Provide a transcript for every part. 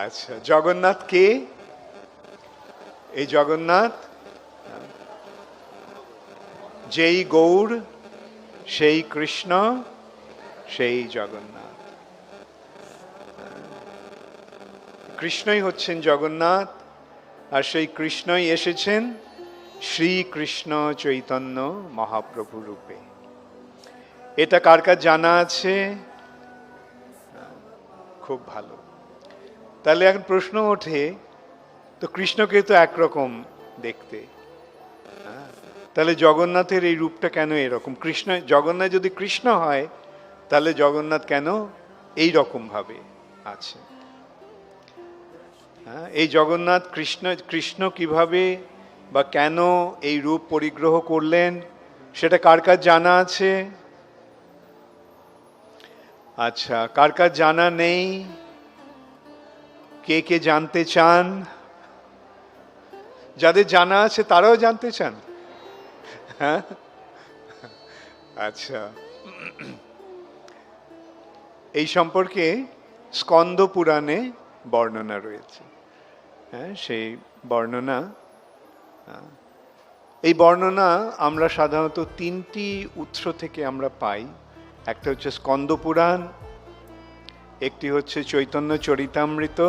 আচ্ছা, জগন্নাথ কে? এই জগন্নাথ যেই গৌর, সেই কৃষ্ণ, সেই জগন্নাথ। কৃষ্ণই হচ্ছেন জগন্নাথ, আর সেই কৃষ্ণই এসেছেন শ্রীকৃষ্ণ চৈতন্য মহাপ্রভু রূপে। এটা কার কার জানা আছে? খুব ভালো। তাহলে এখন প্রশ্ন ওঠে, তো কৃষ্ণকে তো একরকম দেখতে, তাহলে জগন্নাথের এই রূপটা কেন এরকম? কৃষ্ণ, জগন্নাথ যদি কৃষ্ণ হয় তাহলে জগন্নাথ কেন এই রকম ভাবে আছে? এই জগন্নাথ কৃষ্ণ কিভাবে বা কেন এই রূপ পরিগ্রহ করলেন সেটা কার কার জানা আছে? আচ্ছা, কার কার জানা নেই? কে কে জানতে চান? যাদের জানা আছে তারাও জানতে চান? হ্যাঁ, আচ্ছা। এই সম্পর্কে স্কন্দ পুরাণে বর্ণনা রয়েছে। হ্যাঁ, সেই বর্ণনা, এই বর্ণনা আমরা সাধারণত তিনটি উৎস থেকে আমরা পাই। একটা হচ্ছে স্কন্দ পুরাণ, একটি হচ্ছে চৈতন্য চরিতামৃত,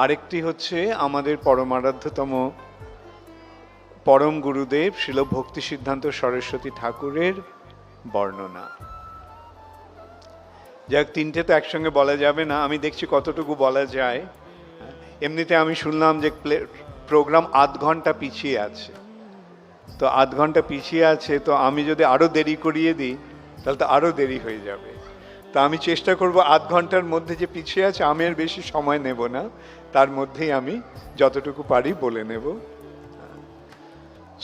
আরেকটি হচ্ছে আমাদের পরমারাধ্যতম পরম গুরুদেব শ্রীল ভক্তি সিদ্ধান্ত সরস্বতী ঠাকুরের বর্ণনা। যাক, তিনটে তো একসঙ্গে বলা যাবে না, আমি দেখছি কতটুকু বলা যায়। এমনিতে আমি শুনলাম যে প্রোগ্রাম আধ ঘন্টা পিছিয়ে আছে, তো আধ ঘন্টা পিছিয়ে আছে, তো আমি যদি আরো দেরি করিয়ে দিই তাহলে তো আরো দেরি হয়ে যাবে। তো আমি চেষ্টা করব আধ ঘন্টার মধ্যে যে পিছিয়ে আছে আমি আর বেশি সময় নেব না, তার মধ্যেই আমি যতটুকু পারি বলে নেব।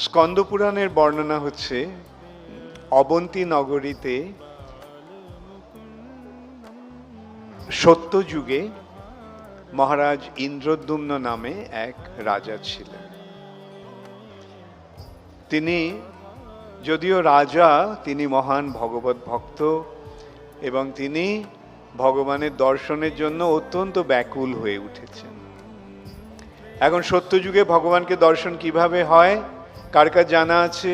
স্কন্দ পুরাণের বর্ণনা হচ্ছে, অবন্তী নগরীতে সত্য যুগে মহারাজ ইন্দ্রদ্যুম্ন নামে এক রাজা ছিলেন। তিনি যদিও রাজা, তিনি মহান ভগবত ভক্ত এবং তিনি ভগবানের দর্শনের জন্য অত্যন্ত ব্যাকুল হয়ে উঠেছেন। এখন সত্যযুগে ভগবানকে দর্শন কিভাবে হয় কার কার জানা আছে?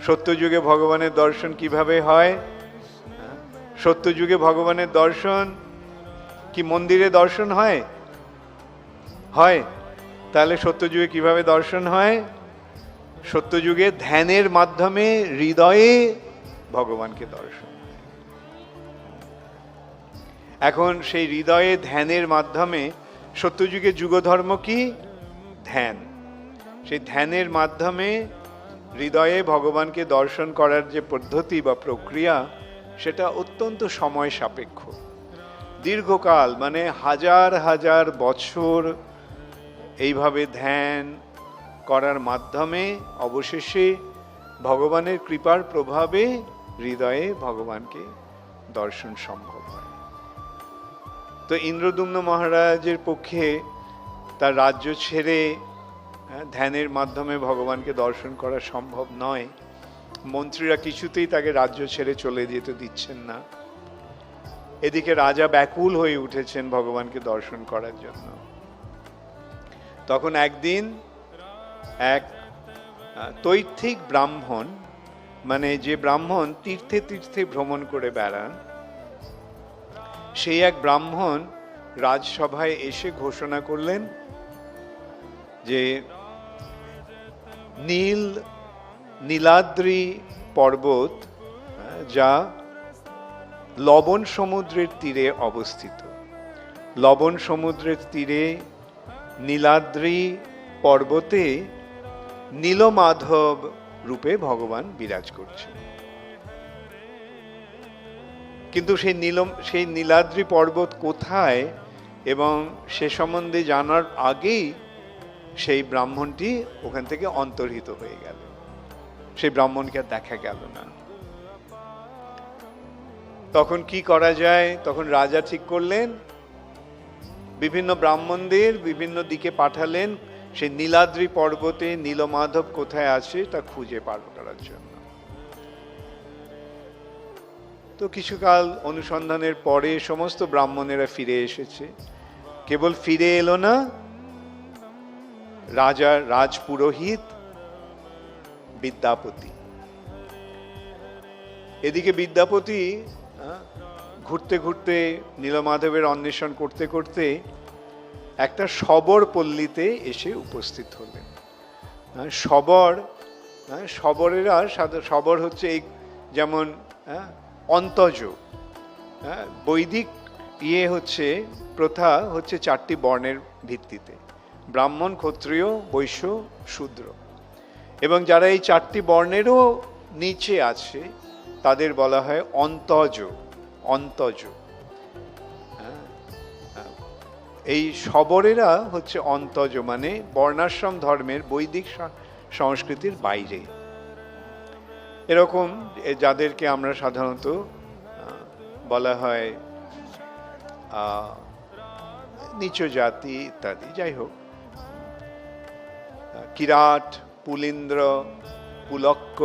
সত্যযুগে ভগবানের দর্শন কিভাবে হয়? সত্যযুগে ভগবানের দর্শন কি মন্দিরে দর্শন হয়? হয়। তাহলে সত্যযুগে কিভাবে দর্শন হয়? সত্যযুগে ধ্যানের মাধ্যমে হৃদয়ে ভগবানকে দর্শন। এখন সেই হৃদয়ে ধ্যানের মাধ্যমে, সত্যযুগে যুগধর্ম কি? ধ্যান। সেই ধ্যানের মাধ্যমে হৃদয়ে ভগবানকে দর্শন করার যে পদ্ধতি বা প্রক্রিয়া, সেটা অত্যন্ত সময় সাপেক্ষ। দীর্ঘকাল, মানে হাজার হাজার বছর এইভাবে ধ্যান করার মাধ্যমে অবশেষে ভগবানের কৃপার প্রভাবে হৃদয়ে ভগবানকে দর্শন সম্ভব হয়। তো ইন্দ্রদ্যুম্ন মহারাজের পক্ষে তার রাজ্য ছেড়ে ধ্যানের মাধ্যমে ভগবানকে দর্শন করা সম্ভব নয়। মন্ত্রীরা কিছুতেই তাকে রাজ্য ছেড়ে চলে যেতে দিচ্ছেন না। এদিকে রাজা ব্যাকুল হয়ে উঠেছেন ভগবানকে দর্শন করার জন্য। তখন একদিন এক তৈত্বিক ব্রাহ্মণ, মানে যে ব্রাহ্মণ তীর্থে তীর্থে ভ্রমণ করে বেড়ান, সেই এক ব্রাহ্মণ রাজসভায় এসে ঘোষণা করলেন যে নীলাদ্রি পর্বত, যা লবণ সমুদ্রের তীরে অবস্থিত, লবণ সমুদ্রের তীরে নীলাদ্রি পর্বতে নীলমাধব রূপে ভগবান বিরাজ করছেন। কিন্তু সেই নীলাদ্রি পর্বত কোথায় এবং সে সম্বন্ধে জানার আগেই সেই ব্রাহ্মণটি ওখান থেকে অন্তর্হিত হয়ে গেল। সেই ব্রাহ্মণকে আর দেখা গেল না। তখন কি করা যায়? তখন রাজা ঠিক করলেন, বিভিন্ন ব্রাহ্মণদের বিভিন্ন দিকে পাঠালেন সেই নীলাদ্রি পর্বতে নীলমাধব কোথায় আছে তা খুঁজে বার করার জন্য। তো কিছুকাল অনুসন্ধানের পরে সমস্ত ব্রাহ্মণেরা ফিরে এসেছে, কেবল ফিরে এলো না রাজা রাজপুরোহিত বিদ্যাপতি। এদিকে বিদ্যাপতি ঘুরতে ঘুরতে নীলমাধবের অন্বেষণ করতে করতে একটা শবর পল্লীতে এসে উপস্থিত হলেন। শবরেরা শবর হচ্ছে এই যেমন অন্তজ, বৈদিক হচ্ছে প্রথা হচ্ছে 4টি বর্ণের ভিত্তিতে, ব্রাহ্মণ, ক্ষত্রিয়, বৈশ্য, শূদ্র, এবং যারা এই 4টি বর্ণেরও নিচে আছে তাদের বলা হয় অন্তজ। অন্তজ এই শবরেরা হচ্ছে অন্তজ, মানে বর্ণাশ্রম ধর্মের বৈদিক সংস্কৃতির বাইরে। এরকম যাদেরকে আমরা সাধারণত বলা হয় নিচ জাতি ইত্যাদি। যাই হোক, কিরাট, পুলিন্দ্র, পুলক্ক,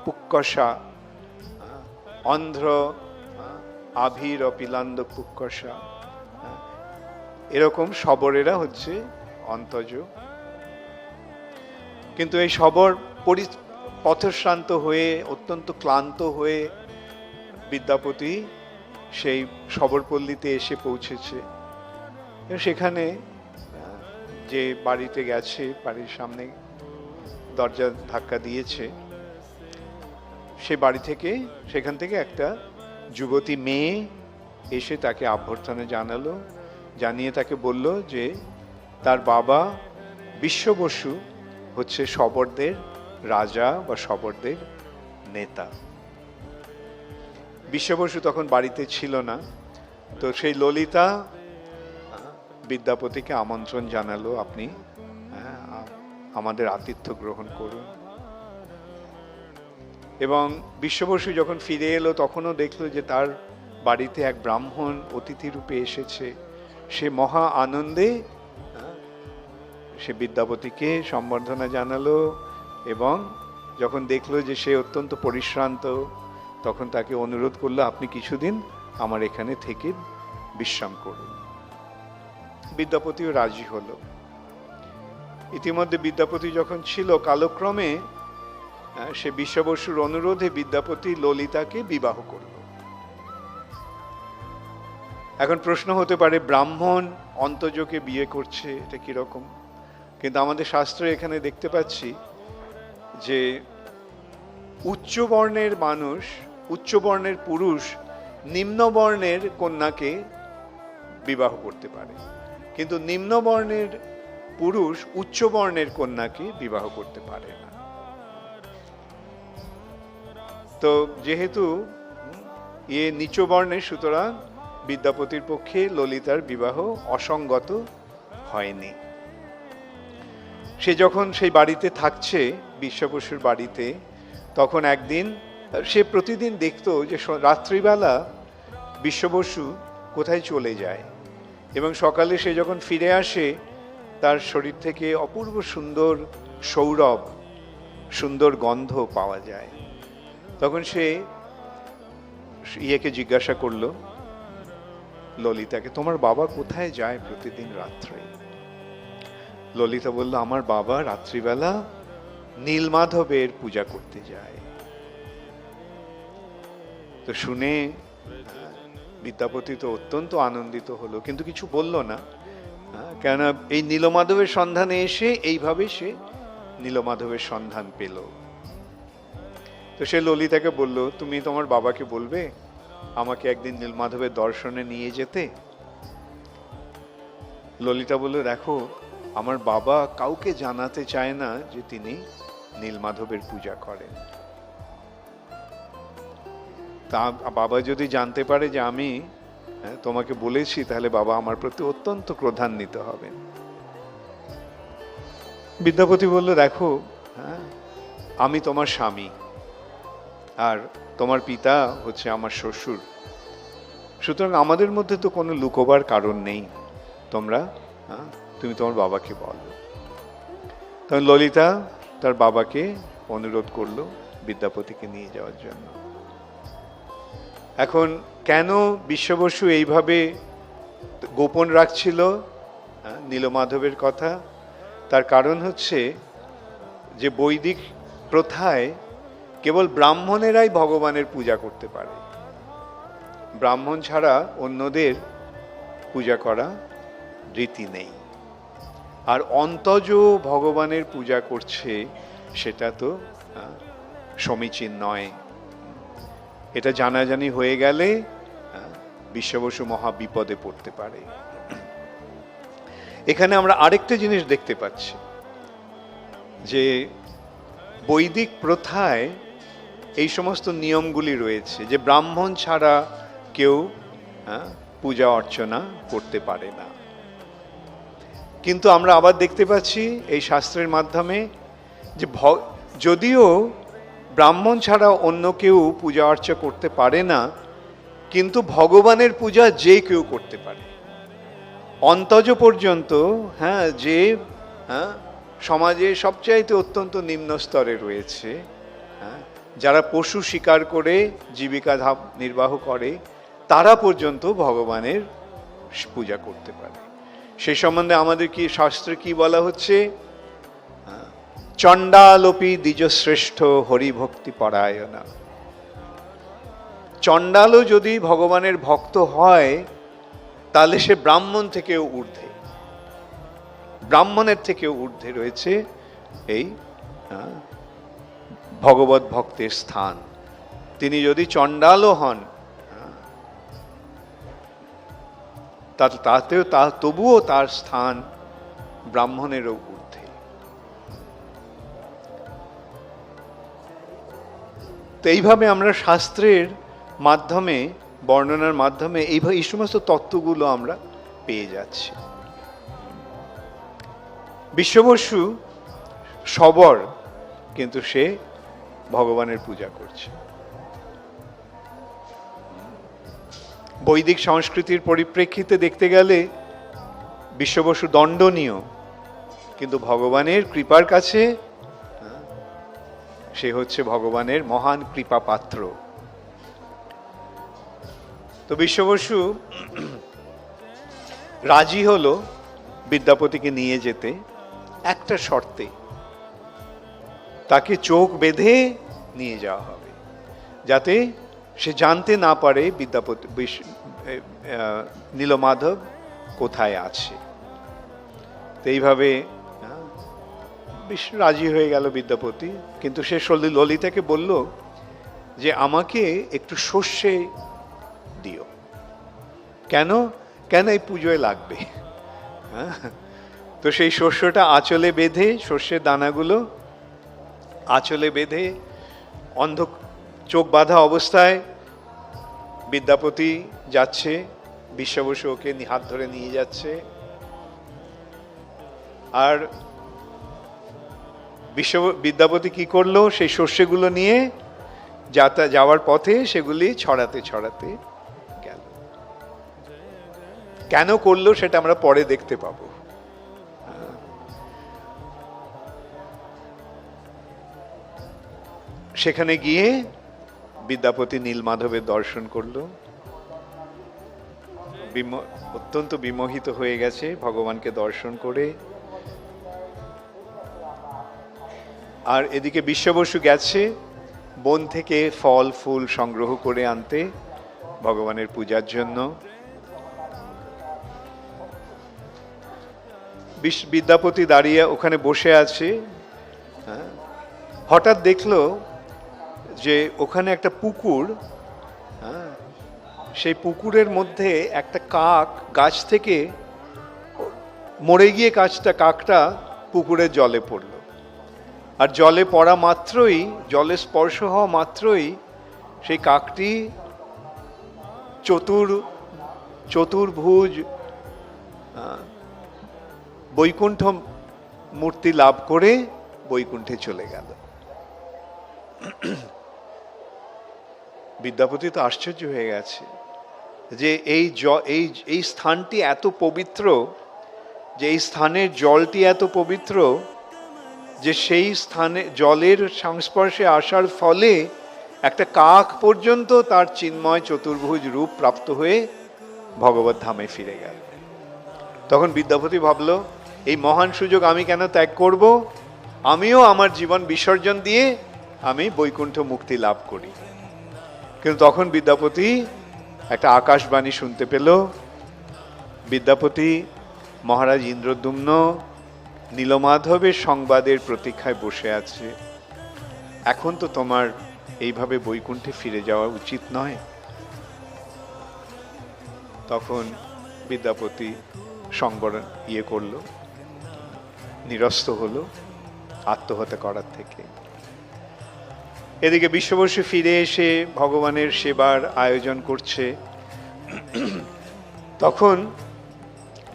পুক্কষা, অন্ধ্র, আভির, পিলান্দ, পুক্কষা, এরকম শবরেরা হচ্ছে অন্তজ। কিন্তু এই শবর পথশ্রান্ত হয়ে, অত্যন্ত ক্লান্ত হয়ে বিদ্যাপতি সেই শবরপল্লীতে এসে পৌঁছেছে। সেখানে যে বাড়িতে গেছে, বাড়ির সামনে দরজা ধাক্কা দিয়েছে, সে বাড়ি থেকে, সেখান থেকে একটা যুবতী মেয়ে এসে তাকে অভ্যর্থনা জানালো, জানিয়ে তাকে বলল যে তার বাবা বিশ্ব বসু হচ্ছে শবরদের রাজা বা শবরদের নেতা। বিশ্ব বসু তখন বাড়িতে ছিল না, তো সেই ললিতা বিদ্যাপতিকে আমন্ত্রণ জানালো, আপনি আমাদের আতিথ্য গ্রহণ করুন। এবং বিশ্ব বসু যখন ফিরে এলো তখনও দেখলো যে তার বাড়িতে এক ব্রাহ্মণ অতিথি রূপে এসেছে। সে মহা আনন্দে সে বিদ্যাপতিকে সম্বর্ধনা জানালো, এবং যখন দেখলো যে সে অত্যন্ত পরিশ্রান্ত, তখন তাকে অনুরোধ করলো, আপনি কিছুদিন আমার এখানে থেকে বিশ্রাম করুন। বিদ্যাপতিও রাজি হলো। ইতিমধ্যে বিদ্যাপতি যখন ছিল, কালক্রমে সে বিশ্ব বসুর অনুরোধে বিদ্যাপতি ললিতাকে বিবাহ করল। এখন প্রশ্ন হতে পারে, ব্রাহ্মণ অন্তজকে বিয়ে করছে, এটা কিরকম? কিন্তু আমাদের শাস্ত্রে এখানে দেখতে পাচ্ছি যে উচ্চ বর্ণের মানুষ, উচ্চ বর্ণের পুরুষ নিম্ন বর্ণের কন্যাকে বিবাহ করতে পারে, কিন্তু নিম্ন বর্ণের পুরুষ উচ্চ বর্ণের কন্যাকে বিবাহ করতে পারে না। তো যেহেতু নিচু বর্ণের, সুতরাং বিদ্যাপতির পক্ষে ললিতার বিবাহ অসঙ্গত হয়নি। সে যখন সেই বাড়িতে থাকছে, বিশ্ব বসুর বাড়িতে, তখন একদিন সে প্রতিদিন দেখতো যে রাত্রিবেলা বিশ্ব বসু কোথায় চলে যায়, এবং সকালে সে যখন ফিরে আসে তার শরীর থেকে অপূর্ব সুন্দর সৌরভ, সুন্দর গন্ধ পাওয়া যায়। তখন সে জিজ্ঞাসা করলো ললিতাকে, তোমার বাবা কোথায় যায় প্রতিদিন রাত্রে? ললিতা বলল, আমার বাবা রাত্রিবেলা নীলমাধবের পূজা করতে যায়। তো শুনে বিদ্যাপতি তো অত্যন্ত আনন্দিত হলো, কিন্তু কিছু বলল না, কেননা এই নীলমাধবের সন্ধানে এসে এইভাবে সে নীলমাধবের সন্ধান পেল। তো সে ললিতাকে বলল, তুমি তোমার বাবাকে বলবে আমাকে একদিন নীলমাধবের দর্শনে নিয়ে যেতে। ললিতা বলল, দেখো আমার বাবা কাউকে জানাতে চায় না যে তিনি নীলমাধবের পূজা করেন। তা বাবা যদি জানতে পারে যে আমি তোমাকে বলেছি, তাহলে বাবা আমার প্রতি অত্যন্ত ক্রোধান্বিত হবেন। বিদ্যাপতি বলল, দেখো আমি তোমার স্বামী, আর তোমার পিতা হচ্ছে আমার শ্বশুর, সুতরাং আমাদের মধ্যে তো কোনো লুকোবার কারণ নেই, তুমি তোমার বাবাকে বলো। তখন ললিতা তার বাবাকে অনুরোধ করলো বিদ্যাপতিকে নিয়ে যাওয়ার জন্য। এখন কেন বিশ্ব বসু এইভাবে গোপন রাখছিল নীলমাধবের কথা। তার কারণ হচ্ছে যে বৈদিক প্রথায় কেবল ব্রাহ্মণেরাই ভগবানের পূজা করতে পারে, ব্রাহ্মণ ছাড়া অন্যদের পূজা করা রীতি নেই। আর অন্তজ ভগবানের পূজা করছে, সেটা তো সমীচীন নয়। এটা জানাজানি হয়ে গেলে বিশ্ববসু মহা বিপদে পড়তে পারে। এখানে আমরা আরেকটা জিনিস দেখতে পাচ্ছি, যে বৈদিক প্রথায় এই সমস্ত নিয়মগুলি রয়েছে যে ব্রাহ্মণ ছাড়া কেউ পূজা অর্চনা করতে পারে না। কিন্তু আমরা আবার দেখতে পাচ্ছি এই শাস্ত্রের মাধ্যমে যে যদিও ব্রাহ্মণ ছাড়া অন্য কেউ পূজা অর্চা করতে পারে না, কিন্তু ভগবানের পূজা যে কেউ করতে পারে। অন্তজ পর্যন্ত যে সমাজে সবচাইতে অত্যন্ত নিম্ন স্তরে রয়েছে, যারা পশু শিকার করে জীবিকা নির্বাহ করে, তারা পর্যন্ত ভগবানের পূজা করতে পারে। সে সম্বন্ধে আমাদের কি শাস্ত্রে কি বলা হচ্ছে? চণ্ডালোপি দ্বিজশ্রেষ্ঠ হরিভক্তি পরায়ণা। চণ্ডালও যদি ভগবানের ভক্ত হয়, তাহলে সে ব্রাহ্মণ থেকেও ঊর্ধ্বে, ব্রাহ্মণের থেকেও ঊর্ধ্বে রয়েছে এই ভগবত ভক্তের স্থান। তিনি যদি চণ্ডালও হন, তাতেও তবুও তার স্থান ব্রাহ্মণেরও ঊর্ধ্বে। তো এইভাবে আমরা শাস্ত্রের মাধ্যমে, বর্ণনার মাধ্যমে এই সমস্ত তত্ত্বগুলো আমরা পেয়ে যাচ্ছি। বিশ্ববসু সবর, কিন্তু সে ভগবানের পূজা করছে। বৈদিক সংস্কৃতির পরিপ্রেক্ষিতে দেখতে গেলে বিশ্ববসু দণ্ডনীয়, কিন্তু ভগবানের কৃপার কাছে সে হচ্ছে ভগবানের মহান কৃপা পাত্র। তো বিশ্ববসু রাজি হলো বিদ্যাপতিকে নিয়ে যেতে একটা শর্তে, তাকে চোখ বেঁধে নিয়ে যাওয়া হবে, যাতে সে জানতে না পারে বিদ্যাপতি নীলমাধব কোথায় আছে। তো এইভাবে রাজি হয়ে গেল বিদ্যাপতি। কিন্তু সে ললিতাকে বলল যে আমাকে একটু সর্ষে দিও। কেন? কেন? এই পুজোয় লাগবে। তো সেই শস্যটা আঁচলে বেঁধে, শস্যের দানাগুলো আঁচলে বেঁধে চোখ বাঁধা অবস্থায় বিদ্যাপতি যাচ্ছে, বিশ্ববসু ওকে হাত ধরে নিয়ে যাচ্ছে। আর বিদ্যাপতি কি করলো? সেই শস্যগুলো নিয়ে যাওয়ার পথে সেগুলি ছড়াতে ছড়াতে গেল। কেন করলো সেটা আমরা পরে দেখতে পাবো। সেখানে গিয়ে বিদ্যাপতি নীলমাধবের দর্শন করলো, অত্যন্ত বিমোহিত হয়ে গেছে ভগবানকে দর্শন করে। আর এদিকে বিশ্ববসু গেছে বন থেকে ফল ফুল সংগ্রহ করে আনতে ভগবানের পূজার জন্য। বিদ্যাপতি দাঁড়িয়ে ওখানে বসে আছে। হঠাৎ দেখলো যে ওখানে একটা পুকুর, সেই পুকুরের মধ্যে একটা কাক গাছ থেকে মরে গিয়ে কাকটা পুকুরের জলে পড়ল। আর জলে পড়া মাত্রই, জলে স্পর্শ হওয়া মাত্রই সেই কাকটি চতুর্ভুজ বৈকুণ্ঠ মূর্তি লাভ করে বৈকুণ্ঠে চলে গেল। বিদ্যাপতি তো আশ্চর্য হয়ে গেছে যে এই স্থানটি এত পবিত্র, যে এই স্থানের জলটি এত পবিত্র যে সেই স্থানে জলের সংস্পর্শে আসার ফলে একটা কাক পর্যন্ত তার চিন্ময় চতুর্ভুজ রূপ প্রাপ্ত হয়ে ভগবত ধামে ফিরে গেল। তখন বিদ্যাপতি ভাবল, এই মহান সুযোগ আমি কেন ত্যাগ করব? আমিও আমার জীবন বিসর্জন দিয়ে আমি বৈকুণ্ঠ মুক্তি লাভ করি। কিন্তু তখন বিদ্যাপতি একটা আকাশবাণী শুনতে পেল। বিদ্যাপতি মহারাজ ইন্দ্রদ্যুম্ন নীলমাধবের সংবাদের প্রতীক্ষায় বসে আছে। এখন তো তোমার এইভাবে বৈকুণ্ঠে ফিরে যাওয়া উচিত নয়। তখন বিদ্যাপতি সংবরণ করলো, নিরস্ত হলো আত্মহত্যা করার থেকে। এদিকে বিশ্ববসু ফিরে এসে ভগবানের সেবার আয়োজন করছে। তখন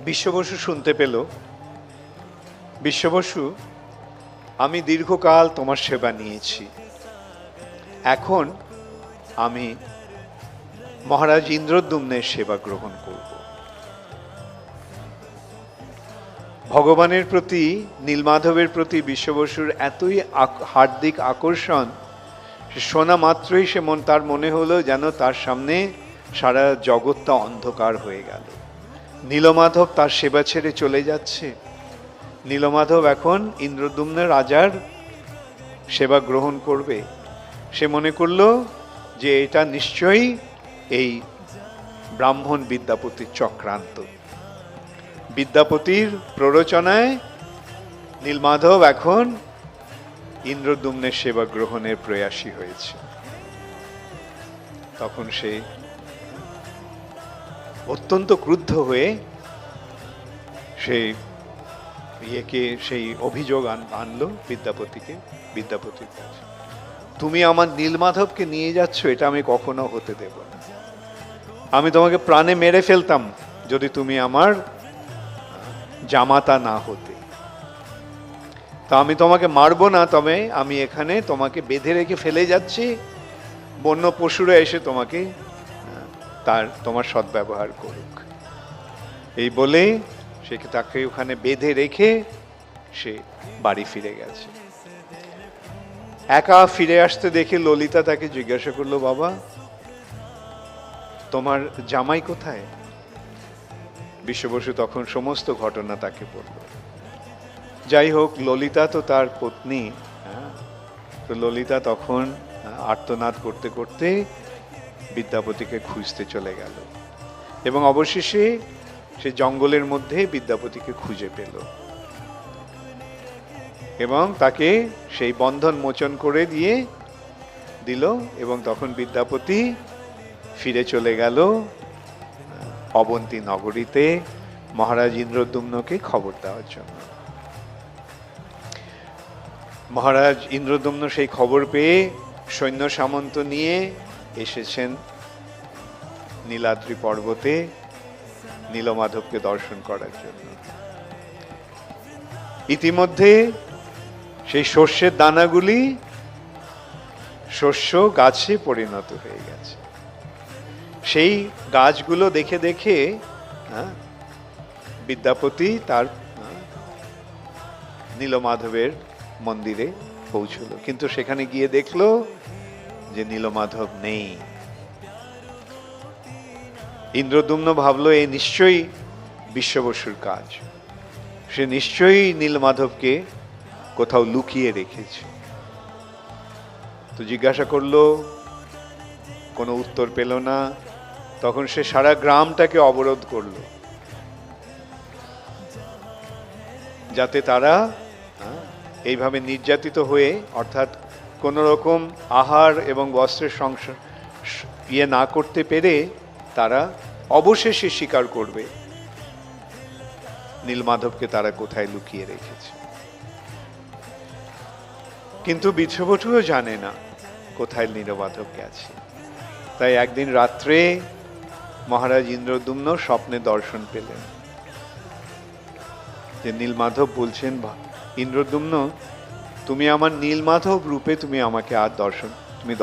বিশ্ববসু শুনতে পেল, বিশ্ববসু, আমি দীর্ঘকাল তোমার সেবা নিয়েছি, এখন আমি মহারাজ ইন্দ্রদ্যুম্নের সেবা গ্রহণ করব। ভগবানের প্রতি, নীলমাধবের প্রতি বিশ্ববসুর এতই হার্দিক আকর্ষণ, শোনা মাত্রই তার মনে হলো যেন তার সামনে সারা জগৎটা অন্ধকার হয়ে গেল। নীলমাধব তার সেবা ছেড়ে চলে যাচ্ছে। নীলমাধব এখন ইন্দ্রদ্যুম্ন রাজার সেবা গ্রহণ করবে। সে মনে করলো যে এটা নিশ্চয়ই এই ব্রাহ্মণ বিদ্যাপতির চক্রান্ত। বিদ্যাপতির প্ররোচনায় নীলমাধব এখন ইন্দ্রদ্যুম্নের সেবা গ্রহণের প্রয়াসী হয়েছে। তখন সে অত্যন্ত ক্রুদ্ধ হয়ে সেই অভিযোগ আনলো বিদ্যাপতিকে, বিদ্যাপতির কাছে। তুমি আমার নীলমাধবকে নিয়ে যাচ্ছ, এটা আমি কখনো হতে দেব না। আমি তোমাকে প্রাণে মেরে ফেলতাম যদি তুমি আমার জামাতা না হতে। তা আমি তোমাকে মারবো না, তবে আমি এখানে তোমাকে বেঁধে রেখে ফেলে যাচ্ছি, বন্য পশুরা এসে তোমার সদ্ব্যবহার করুক। এই বলে তাকে ওখানে বেঁধে রেখে সে বাড়ি ফিরে গেছে। একা ফিরে আসতে দেখে ললিতা তাকে জিজ্ঞাসা করলো, বাবা, তোমার জামাই কোথায়? বিশ্ববসু তখন সমস্ত ঘটনা তাকে বলল। যাই হোক, ললিতা তো তার পত্নী, তো ললিতা তখন আর্তনাদ করতে করতে বিদ্যাপতিকে খুঁজতে চলে গেল এবং অবশেষে সে জঙ্গলের মধ্যে বিদ্যাপতিকে খুঁজে পেল এবং তাকে সেই বন্ধন মোচন করে দিল এবং তখন বিদ্যাপতি ফিরে চলে গেল অবন্তী নগরীতে মহারাজ ইন্দ্রদ্যুম্নকে খবর দেওয়ার জন্য। মহারাজ ইন্দ্রদ্যুম্ন সেই খবর পেয়ে সৈন্য সামন্ত নিয়ে এসেছেন নীলাদ্রি পর্বতে নীলমাধবকে দর্শন করার জন্য। ইতিমধ্যে সেই শস্যের দানাগুলি শস্য গাছে পরিণত হয়ে গেছে। সেই গাছগুলো দেখে দেখে বিদ্যাপতি তার নীলমাধবের মন্দিরে পৌঁছলো, কিন্তু সেখানে গিয়ে দেখলো যে নীলমাধব নেই। ইন্দ্রদ্যুম্ন ভাবলো এই নিশ্চয়ই বিশ্ববসুর কাজ, সে নিশ্চয়ই নীলমাধবকে কোথাও লুকিয়ে রেখেছে। তো জিজ্ঞাসা করলো, কোনো উত্তর পেল না। তখন সে সারা গ্রামটাকে অবরোধ করলো যাতে তারা এইভাবে নির্যাতিত হয়ে, অর্থাৎ কোন রকম আহার এবং বস্ত্রের সংসার না করতে পেরে তারা অবশেষে স্বীকার করবে নীলমাধবকে তারা কোথায় লুকিয়ে রেখেছে। কিন্তু বিশ্ববসুও জানে না কোথায় নীলমাধব গেছে। তাই একদিন রাত্রে মহারাজ ইন্দ্রদ্যুম্ন স্বপ্নে দর্শন পেলেন যে নীলমাধব বলছেন, ইন্দ্রদ্যুম্ন, তুমি আমার নীলমাধব রূপে তুমি আমাকে আর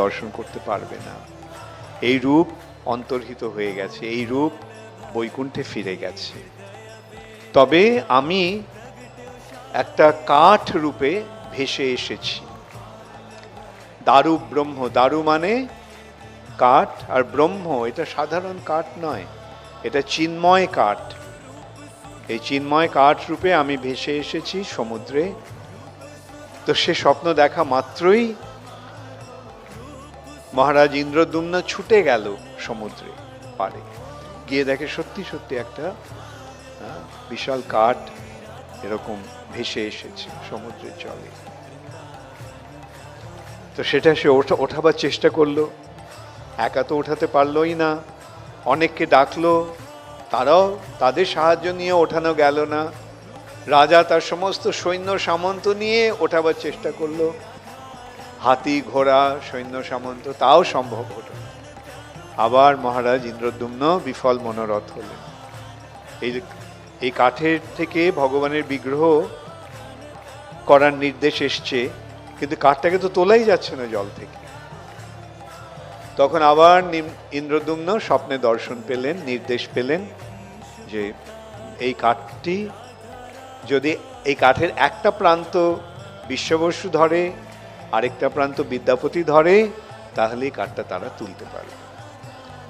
দর্শন করতে পারবে না। এই রূপ অন্তর্হিত হয়ে গেছে, এই রূপ বৈকুণ্ঠে ফিরে গেছে। তবে আমি একটা কাঠ রূপে ভেসে এসেছি। দারু ব্রহ্ম, দারু মানে কাঠ, আর ব্রহ্ম এটা সাধারণ কাঠ নয়, এটা চিন্ময় কাঠ। এই চিন্ময় কাঠ রূপে আমি ভেসে এসেছি সমুদ্রে। তো সে স্বপ্ন দেখা মাত্রই মহারাজ ইন্দ্রদ্যুম্ন ছুটে গেল সমুদ্রে পারে, গিয়ে দেখে সত্যি সত্যি একটা বিশাল কাঠ এরকম ভেসে এসেছে সমুদ্রের জলে। তো সেটা সে ওঠাবার চেষ্টা করলো, একা তো ওঠাতে পারলোই না, অনেককে ডাকলো, তারাও তাদের সাহায্য নিয়ে ওঠানো গেল না। রাজা তার সমস্ত সৈন্য সামন্ত নিয়ে ওঠাবার চেষ্টা করলো, হাতি ঘোড়া সৈন্য সামন্ত, তাও সম্ভব হলো না। আবার মহারাজ ইন্দ্রদ্যুম্ন বিফল মনোরথ হলেন। এই কাঠের থেকে ভগবানের বিগ্রহ করার নির্দেশ এসছে, কিন্তু কাঠটাকে তো তোলাই যাচ্ছে না জল থেকে। তখন আবার ইন্দ্রদ্যুম্ন স্বপ্নে দর্শন পেলেন, নির্দেশ পেলেন যে এই কাঠটি যদি, এই কাঠের একটা প্রান্ত বিশ্ববসু ধরে, আরেকটা প্রান্ত বিদ্যাপতি ধরে, তাহলে এই কাঠটা তারা তুলতে পারবে।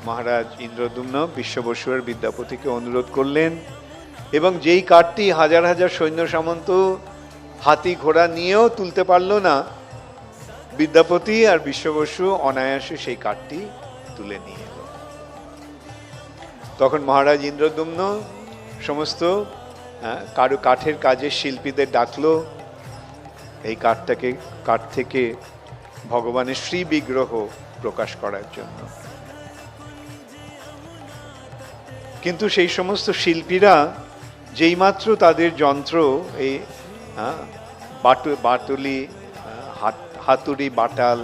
মহারাজ ইন্দ্রদ্যুম্ন বিশ্ববসু আর বিদ্যাপতিকে অনুরোধ করলেন, এবং যেই কাঠটি হাজার হাজার সৈন্য সামন্ত হাতি ঘোড়া নিয়েও তুলতে পারল না, বিদ্যাপতি আর বিশ্ববসু অনায়াসে সেই কাঠটি তুলে নিয়ে এলো। তখন মহারাজ ইন্দ্রদ্যুম্ন সমস্ত কাঠের কাজের শিল্পীদের ডাকলো, এই কাঠ থেকে ভগবানের শ্রী বিগ্রহ প্রকাশ করার জন্য। কিন্তু সেই সমস্ত শিল্পীরা যেইমাত্র তাদের যন্ত্র, এই বাটুলি, হাতুড়ি, বাটাল,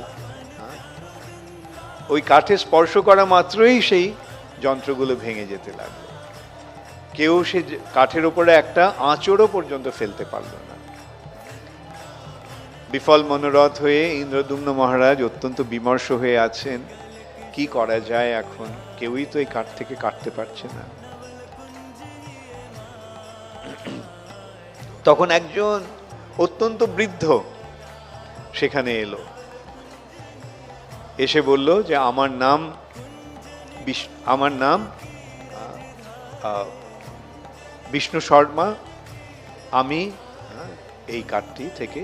ওই কাঠে স্পর্শ করা মাত্রই সেই যন্ত্রগুলো ভেঙে যেতে লাগলো। কেউ সে কাঠের উপরে একটা আঁচড়ও পর্যন্ত ফেলতে পারল না। বিফল মনোরথ হয়ে ইন্দ্রদ্যুম্ন মহারাজ অত্যন্ত বিমর্ষ হয়ে আছেন, কি করা যায় এখন, কেউই তো এই কাঠ থেকে কাটতে পারছে না। তখন একজন অত্যন্ত বৃদ্ধ সেখানে এলো, এসে বলল যে আমার নাম বিষ্ণু শর্মা, আমি এই কাঠটি থেকে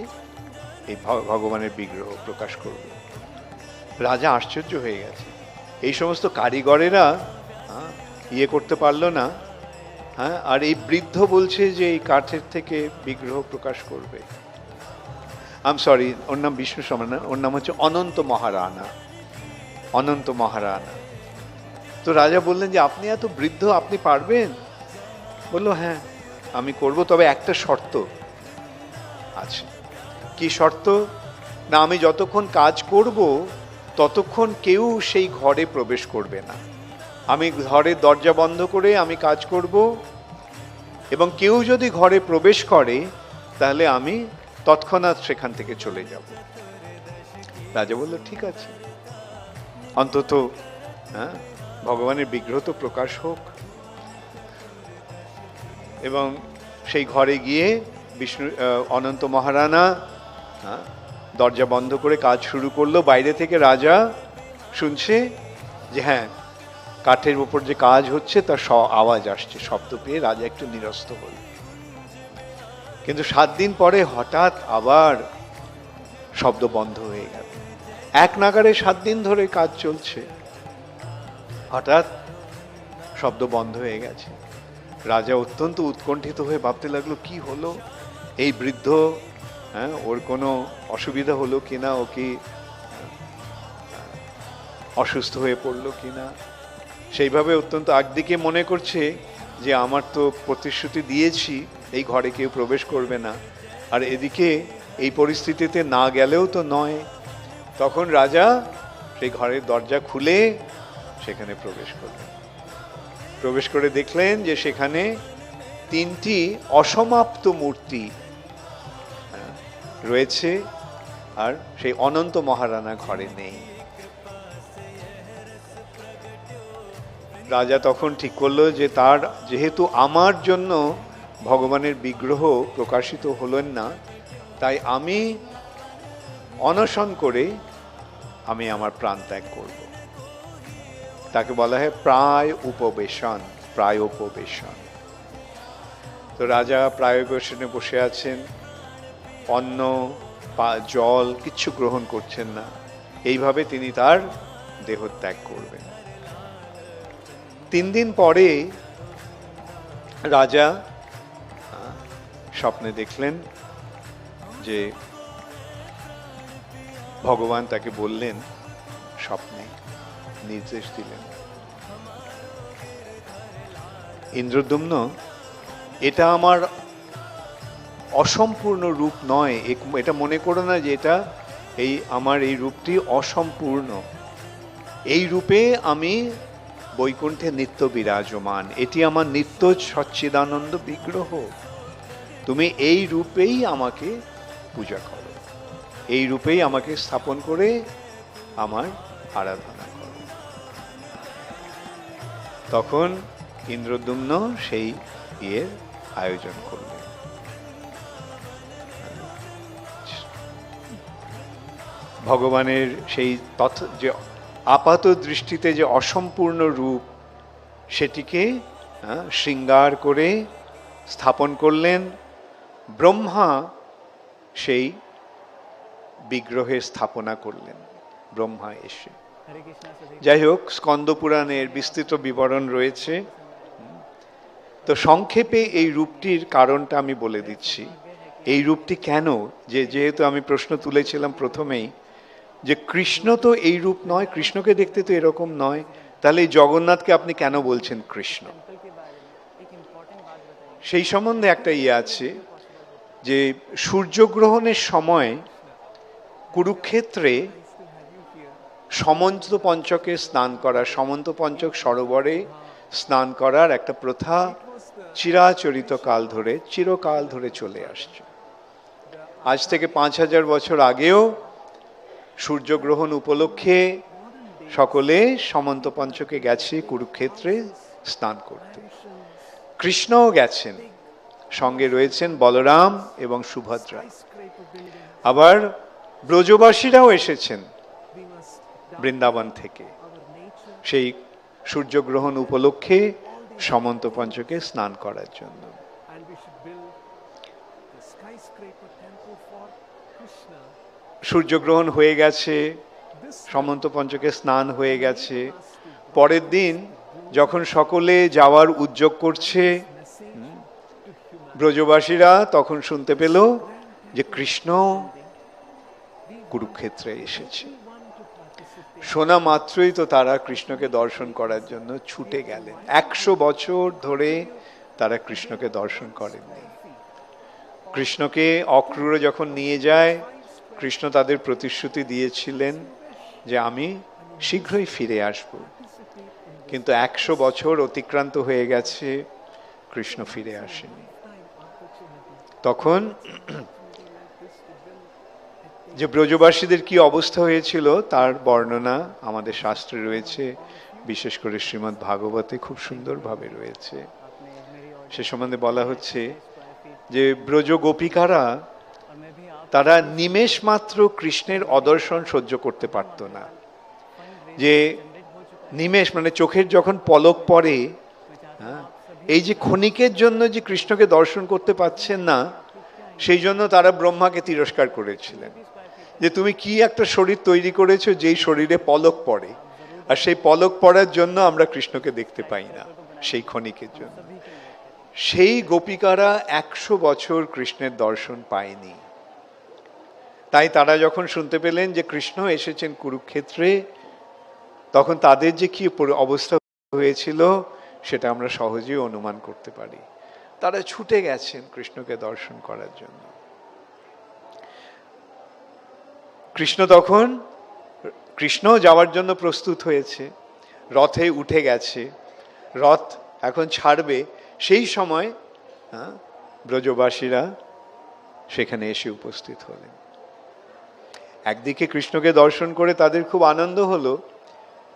এই ভগবানের বিগ্রহ প্রকাশ করব। রাজা আশ্চর্য হয়ে গেছে, এই সমস্ত কারিগরেরা ইয়ে করতে পারলো না, আর এই বৃদ্ধ বলছে যে এই কাঠের থেকে বিগ্রহ প্রকাশ করবে। সরি, ওর নাম বিষ্ণু শর্মা না, ওর নাম হচ্ছে অনন্ত মহারানা। অনন্ত মহারানা। তো রাজা বললেন যে আপনি এত বৃদ্ধ, আপনি পারবেন? বললো হ্যাঁ আমি করব, তবে একটা শর্ত আছে। কি শর্ত? না, আমি যতক্ষণ কাজ করব ততক্ষণ কেউ সেই ঘরে প্রবেশ করবে না। আমি ঘরের দরজা বন্ধ করে আমি কাজ করব, এবং কেউ যদি ঘরে প্রবেশ করে তাহলে আমি তৎক্ষণাৎ সেখান থেকে চলে যাব। রাজা বলল ঠিক আছে, অন্তত ভগবানের বিগ্রহ তো প্রকাশ হোক। এবং সেই ঘরে গিয়ে অনন্ত মহারানা দরজা বন্ধ করে কাজ শুরু করলো। বাইরে থেকে রাজা শুনছে যে হ্যাঁ, কাঠের উপর যে কাজ হচ্ছে তার আওয়াজ আসছে, শব্দ পেয়ে রাজা একটু নিরস্ত হল। কিন্তু 7 দিন পরে হঠাৎ আবার শব্দ বন্ধ হয়ে গেল। এক নাগারে 7 দিন ধরে কাজ চলছে, হঠাৎ শব্দ বন্ধ হয়ে গেছে। রাজা অত্যন্ত উৎকণ্ঠিত হয়ে ভাবতে লাগলো কি হলো, এই বৃদ্ধ, ওর কোনো অসুবিধা হলো কিনা, ও কি অসুস্থ হয়ে পড়লো কিনা। সেইভাবে অত্যন্ত একদিকে মনে করছে যে আমার তো প্রতিশ্রুতি দিয়েছি এই ঘরে কেউ প্রবেশ করবে না, আর এদিকে এই পরিস্থিতিতে না গেলেও তো নয়। তখন রাজা সেই ঘরের দরজা খুলে সেখানে প্রবেশ করলেন। প্রবেশ করে দেখলেন যে সেখানে 3টি অসমাপ্ত মূর্তি রয়েছে, আর সেই অনন্ত মহারানা ঘরে নেই। রাজা তখন ঠিক করলো যে তার যেহেতু আমার জন্য ভগবানের বিগ্রহ প্রকাশিত হলেন না, তাই আমি অনশন করে আমি আমার প্রাণ ত্যাগ করব। তাকে বলা হয় প্রায় উপবেশন। প্রায়োপবেশন। তো রাজা প্রায়োপবেশনে বসে আছেন, অন্ন জল কিচ্ছু গ্রহণ করছেন না। এইভাবে তিনি তার দেহত্যাগ করবেন। 3 দিন পরে রাজা স্বপ্নে দেখলেন যে ভগবান তাকে বললেন, স্বপ্নে নির্দেশ দিলেন, ইন্দ্রদ্যুম্ন, এটা আমার অসম্পূর্ণ রূপ নয়, এটা মনে করো না যে এটা আমার এই রূপটি অসম্পূর্ণ। এই রূপে আমি বৈকুণ্ঠে নিত্য বিরাজমান, এটি আমার নিত্য সচ্চিদানন্দ বিগ্রহ। তুমি এই রূপেই আমাকে পূজা করো, এই রূপেই আমাকে স্থাপন করে আমার আরাধনা করো। তখন ইন্দ্রদ্যুম্ন সেই ইয়ের আয়োজন করলেন। ভগবানের সেই যে আপাত দৃষ্টিতে যে অসম্পূর্ণ রূপ, সেটিকে শৃঙ্গার করে স্থাপন করলেন। ব্রহ্মা সেই বিগ্রহে স্থাপনা করলেন, ব্রহ্মা এসে। যাই হোক, স্কন্দ পুরাণের বিস্তৃত বিবরণ রয়েছে। তো সংক্ষেপে এই রূপটির কারণটা আমি বলে দিচ্ছি। এই রূপটি কেন, যেহেতু আমি প্রশ্ন তুলেছিলাম প্রথমেই যে কৃষ্ণ তো এই রূপ নয়, কৃষ্ণকে দেখতে তো এরকম নয়, তাহলে এই জগন্নাথকে আপনি কেন বলছেন কৃষ্ণ? সেই সম্বন্ধে একটা আছে যে সূর্যগ্রহণের সময় কুরুক্ষেত্রে সমন্ত পঞ্চকে স্নান করা, সমন্ত পঞ্চক সরোবরে স্নান করার একটা প্রথা চিরকাল ধরে চলে আসছে। আজ থেকে 5000 বছর আগেও সূর্যগ্রহণ উপলক্ষে সকলে সমন্ত পঞ্চকে গেছে কুরুক্ষেত্রে স্নান করতে। কৃষ্ণও গেছেন, সঙ্গে রয়েছেন বলরাম এবং সুভদ্রা। আবার ব্রজবাসীরাও এসেছেন বৃন্দাবন থেকে সেই সূর্যগ্রহণ উপলক্ষে সমন্ত পঞ্চকে স্নান করার জন্য। সূর্যগ্রহণ হয়ে গেছে, সমন্ত পঞ্চকে স্নান হয়ে গেছে। পরের দিন যখন সকলে যাওয়ার উদ্যোগ করছে, ব্রজবাসীরা তখন শুনতে পেল যে কৃষ্ণ কুরুক্ষেত্রে এসেছে। শোনা মাত্রই তো তারা কৃষ্ণকে দর্শন করার জন্য ছুটে গেলেন। 100 বছর ধরে তারা কৃষ্ণকে দর্শন করেননি। কৃষ্ণকে অক্রূরে যখন নিয়ে যায়, কৃষ্ণ তাদের প্রতিশ্রুতি দিয়েছিলেন যে আমি শীঘ্রই ফিরে আসব, কিন্তু 100 বছর অতিক্রান্ত হয়ে গেছে, কৃষ্ণ ফিরে আসেনি। তখন যে ব্রজবাসীদের কি অবস্থা হয়েছিল তার বর্ণনা আমাদের শাস্ত্রে রয়েছে, বিশেষ করে শ্রীমদ্ ভাগবতে খুব সুন্দরভাবে রয়েছে। সে সম্বন্ধে বলা হচ্ছে যে ব্রজ গোপিকারা তারা নিমেষ মাত্র কৃষ্ণের অদর্শন সহ্য করতে পারত না। যে নিমেষ মানে চোখের যখন পলক পড়ে, এই যে ক্ষণিকের জন্য যে কৃষ্ণকে দর্শন করতে পাচ্ছেন না, সেই জন্য তারা ব্রহ্মাকে তিরস্কার করেছিলেন যে তুমি কি একটা শরীর তৈরি করেছো যেই শরীরে পলক পড়ে, আর সেই পলক পড়ার জন্য আমরা কৃষ্ণকে দেখতে পাই না সেই ক্ষণিকের জন্য। সেই গোপিকারা 100 বছর কৃষ্ণের দর্শন পায়নি। তাই তারা যখন শুনতে পেলেন যে কৃষ্ণ এসেছেন কুরুক্ষেত্রে, তখন তাদের যে কি অবস্থা হয়েছিল সেটা আমরা সহজেই অনুমান করতে পারি। তারা ছুটে গেছেন কৃষ্ণকে দর্শন করার জন্য। কৃষ্ণ যাওয়ার জন্য প্রস্তুত হয়েছে, রথে উঠে গেছে, রথ এখন ছাড়বে। সেই সময় ব্রজবাসীরা সেখানে এসে উপস্থিত হলেন। একদিকে কৃষ্ণকে দর্শন করে তাদের খুব আনন্দ হলো,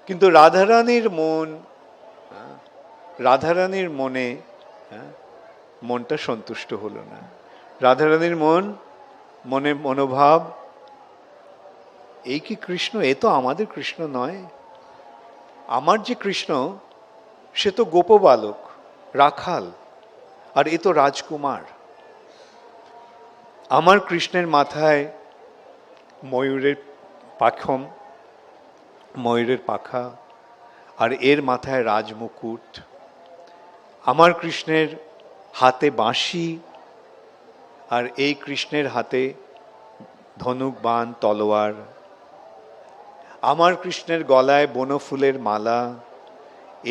কিন্তু রাধারানীর মনটা সন্তুষ্ট হলো না। রাধারানীর মনে মনোভাব, এই কি কৃষ্ণ? এ তো আমাদের কৃষ্ণ নয়। আমার যে কৃষ্ণ সে তো গোপবালক, রাখাল, আর এ তো রাজকুমার। আমার কৃষ্ণের মাথায় ময়ূরের পাখম, ময়ূরের পাখা, আর এর মাথায় রাজমুকুট। আমার কৃষ্ণের হাতে বাঁশি, আর এই কৃষ্ণের হাতে ধনুক বাণ তলোয়ার। আমার কৃষ্ণের গলায় বনফুলের মালা,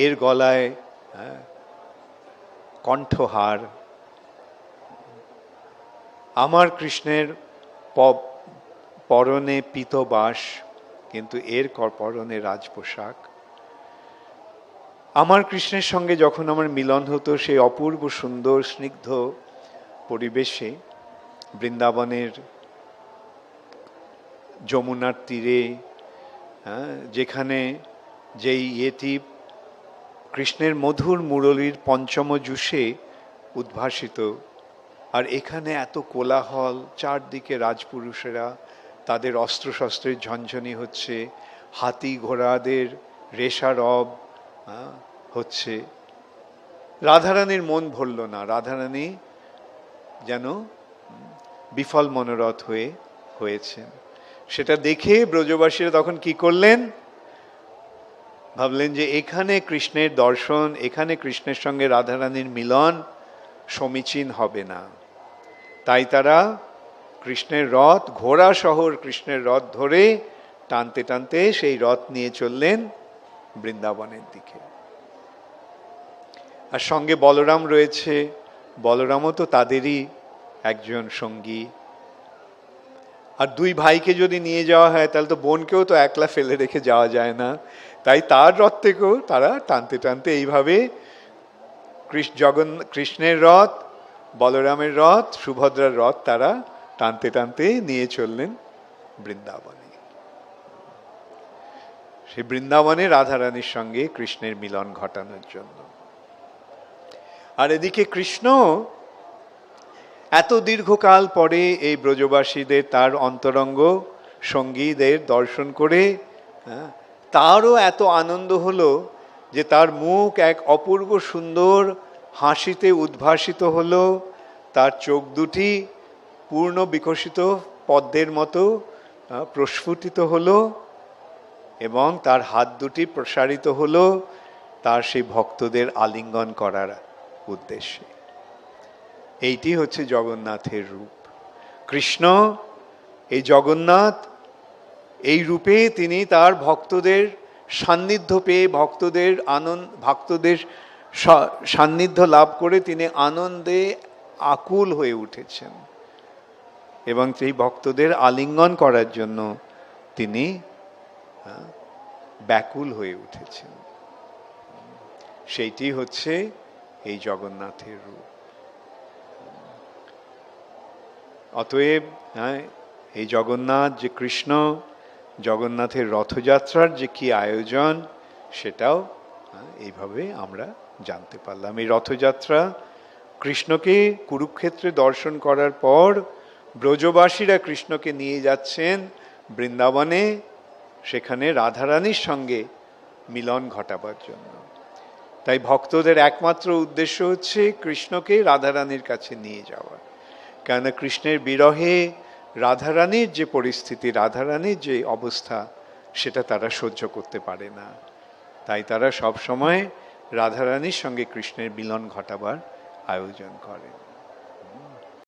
এর গলায় কণ্ঠহার। আমার কৃষ্ণের পরনে পীতবাস, কিন্তু এর পরনে রাজপোশাক। আমার কৃষ্ণের সঙ্গে যখন আমার মিলন হতো সেই অপূর্ব সুন্দর স্নিগ্ধ পরিবেশে, বৃন্দাবনের যমুনার তীরে, যেখানে যেই ইয়েটি কৃষ্ণের মধুর মুরলীর পঞ্চম জুষে উদ্ভাসিত, আর এখানে এত কোলাহল, চারদিকে রাজপুরুষেরা, তাদের অস্ত্রশস্ত্রের ঝনঝনি হচ্ছে, হাতি ঘোড়াদের রেশারব হচ্ছে। রাধারানীর মন ভরল না, রাধারানী যেন বিফল মনোরথ হয়েছেন। সেটা দেখে ব্রজবাসীরা তখন কি করলেন? ভাবলেন যে এখানে কৃষ্ণের দর্শন, এখানে কৃষ্ণের সঙ্গে রাধারানীর মিলন সমীচীন হবে না। তাই তারা কৃষ্ণের রথ, ঘোড়া শহর কৃষ্ণের রথ ধরে টানতে টানতে সেই রথ নিয়ে চললেন বৃন্দাবনের দিকে। আর সঙ্গে বলরাম রয়েছে, বলরামও তো তাদেরই একজন সঙ্গী। আর দুই ভাইকে যদি নিয়ে যাওয়া হয় তাহলে তো বোনকেও তো একলা ফেলে রেখে যাওয়া যায় না। তাই তার রথ থেকেও তারা টানতে টানতে এইভাবে কৃষ্ণের রথ, বলরামের রথ, সুভদ্রার রথ তারা টানতে টানতে নিয়ে চললেন বৃন্দাবনে। সেই বৃন্দাবনে রাধারানীর সঙ্গে কৃষ্ণের মিলন ঘটানোর জন্য। আর এদিকে কৃষ্ণ এত দীর্ঘকাল পরে এই ব্রজবাসীদের, তার অন্তরঙ্গ সঙ্গীদের দর্শন করে তারও এত আনন্দ হলো যে তার মুখ এক অপূর্ব সুন্দর হাসিতে উদ্ভাসিত হলো, তার চোখ দুটি পূর্ণ বিকশিত পদ্মের মতো প্রস্ফুটিত হলো, এবং তার হাত দুটি প্রসারিত হলো তার সেই ভক্তদের আলিঙ্গন করার উদ্দেশ্যে। এইটি হচ্ছে জগন্নাথের রূপ। কৃষ্ণ, এই জগন্নাথ, এই রূপে তিনি তার ভক্তদের সান্নিধ্য পেয়ে, ভক্তদের সান্নিধ্য লাভ করে তিনি আনন্দে আকুল হয়ে উঠেছেন, এবং সেই ভক্তদের আলিঙ্গন করার জন্য তিনি ব্যাকুল হয়ে উঠেছেন। সেইটি হচ্ছে এই জগন্নাথের রূপ। অতএব এই জগন্নাথ যে কৃষ্ণ, জগন্নাথের রথযাত্রার যে কি আয়োজন, সেটাও এইভাবে আমরা জানতে পারলাম। এই রথযাত্রা কৃষ্ণকে কুরুক্ষেত্রে দর্শন করার পর ব্রজবাসীরা কৃষ্ণকে নিয়ে যাচ্ছেন বৃন্দাবনে, সেখানে রাধারানীর সঙ্গে মিলন ঘটাবার জন্য। তাই ভক্তদের একমাত্র উদ্দেশ্য হচ্ছে কৃষ্ণকে রাধারানীর কাছে নিয়ে যাওয়া। কেননা কৃষ্ণের বিরহে রাধারানীর যে পরিস্থিতি, রাধারানীর যে অবস্থা, সেটা তারা সহ্য করতে পারে না। তাই তারা সব সময় রাধারানীর সঙ্গে কৃষ্ণের মিলন ঘটাবার আয়োজন করেন।